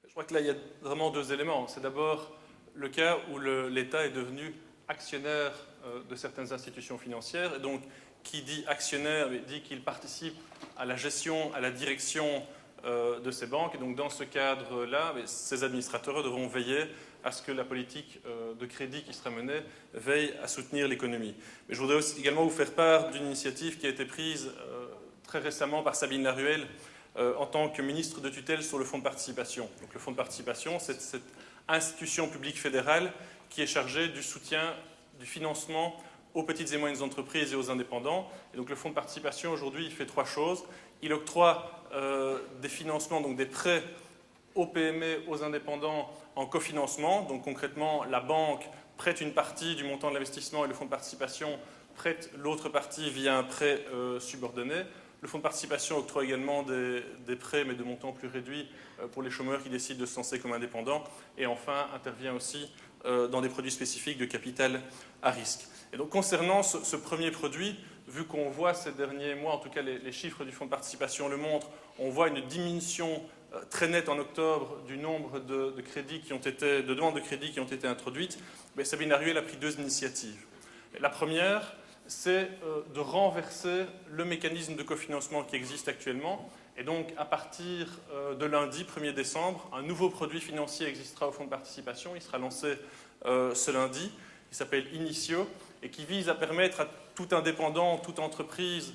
Je crois que là, il y a vraiment deux éléments. C'est d'abord le cas où l'État est devenu actionnaire de certaines institutions financières. Et donc, qui dit actionnaire dit qu'il participe à la gestion, à la direction de ces banques. Et donc, dans ce cadre-là, ces administrateurs devront veiller à ce que la politique de crédit qui sera menée veille à soutenir l'économie. Mais je voudrais aussi également vous faire part d'une initiative qui a été prise très récemment par Sabine Laruelle en tant que ministre de tutelle sur le fonds de participation. Donc, le fonds de participation, c'est cette institution publique fédérale qui est chargée du soutien, du financement aux petites et moyennes entreprises et aux indépendants. Et donc, le fonds de participation, aujourd'hui, il fait trois choses. Il octroie des financements, donc des prêts aux PME, aux indépendants en cofinancement. Donc, concrètement, la banque prête une partie du montant de l'investissement et le fonds de participation prête l'autre partie via un prêt subordonné. Le fonds de participation octroie également des prêts, mais de montants plus réduits, pour les chômeurs qui décident de se lancer comme indépendants. Et enfin, intervient aussi dans des produits spécifiques de capital à risque. Et donc, concernant ce premier produit, vu qu'on voit ces derniers mois, en tout cas les chiffres du fonds de participation le montrent, on voit une diminution très nette en octobre du nombre de demandes de crédit qui ont été introduites. Mais Sabine Laruelle a pris deux initiatives. La première, c'est de renverser le mécanisme de cofinancement qui existe actuellement. Et donc, à partir de lundi, 1er décembre, un nouveau produit financier existera au fonds de participation. Il sera lancé ce lundi. Il s'appelle Initio et qui vise à permettre à tout indépendant, toute entreprise,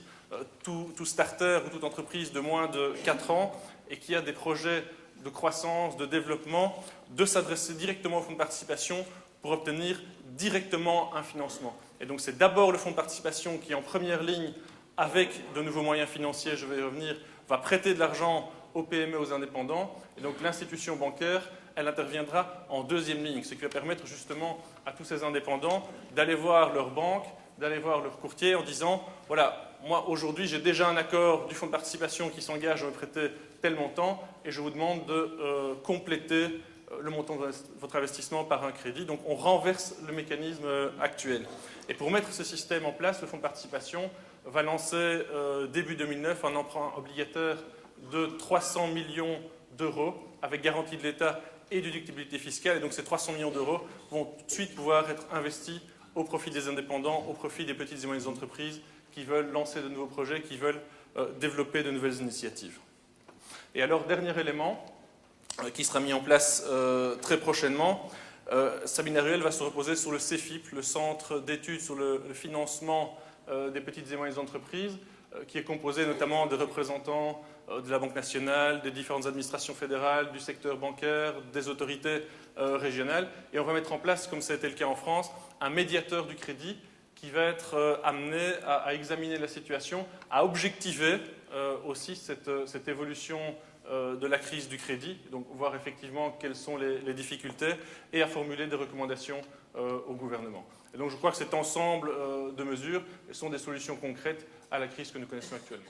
tout starter ou toute entreprise de moins de 4 ans et qui a des projets de croissance, de développement, de s'adresser directement au fonds de participation pour obtenir directement un financement. Et donc, c'est d'abord le fonds de participation qui, en première ligne, avec de nouveaux moyens financiers, je vais y revenir, va prêter de l'argent aux PME, aux indépendants. Et donc, l'institution bancaire, elle interviendra en deuxième ligne, ce qui va permettre justement à tous ces indépendants d'aller voir leur banque, d'aller voir leur courtier en disant « Voilà, moi, aujourd'hui, j'ai déjà un accord du fonds de participation qui s'engage à me prêter tel montant et je vous demande de compléter le montant de votre investissement par un crédit. » Donc, on renverse le mécanisme actuel. Et pour mettre ce système en place, le fonds de participation va lancer début 2009 un emprunt obligataire de 300 millions d'euros avec garantie de l'État et déductibilité fiscale. Et donc, ces 300 millions d'euros vont tout de suite pouvoir être investis au profit des indépendants, au profit des petites et moyennes entreprises qui veulent lancer de nouveaux projets, qui veulent développer de nouvelles initiatives. Et alors, dernier élément qui sera mis en place très prochainement, Sabine Laruelle va se reposer sur le CEFIP, le Centre d'études sur le financement des petites et moyennes entreprises, qui est composé notamment de représentants de la Banque nationale, des différentes administrations fédérales, du secteur bancaire, des autorités régionales. Et on va mettre en place, comme ça a été le cas en France, un médiateur du crédit qui va être amené à examiner la situation, à objectiver aussi cette évolution de la crise du crédit, donc voir effectivement quelles sont les difficultés et à formuler des recommandations au gouvernement. Et donc je crois que cet ensemble de mesures sont des solutions concrètes à la crise que nous connaissons actuellement.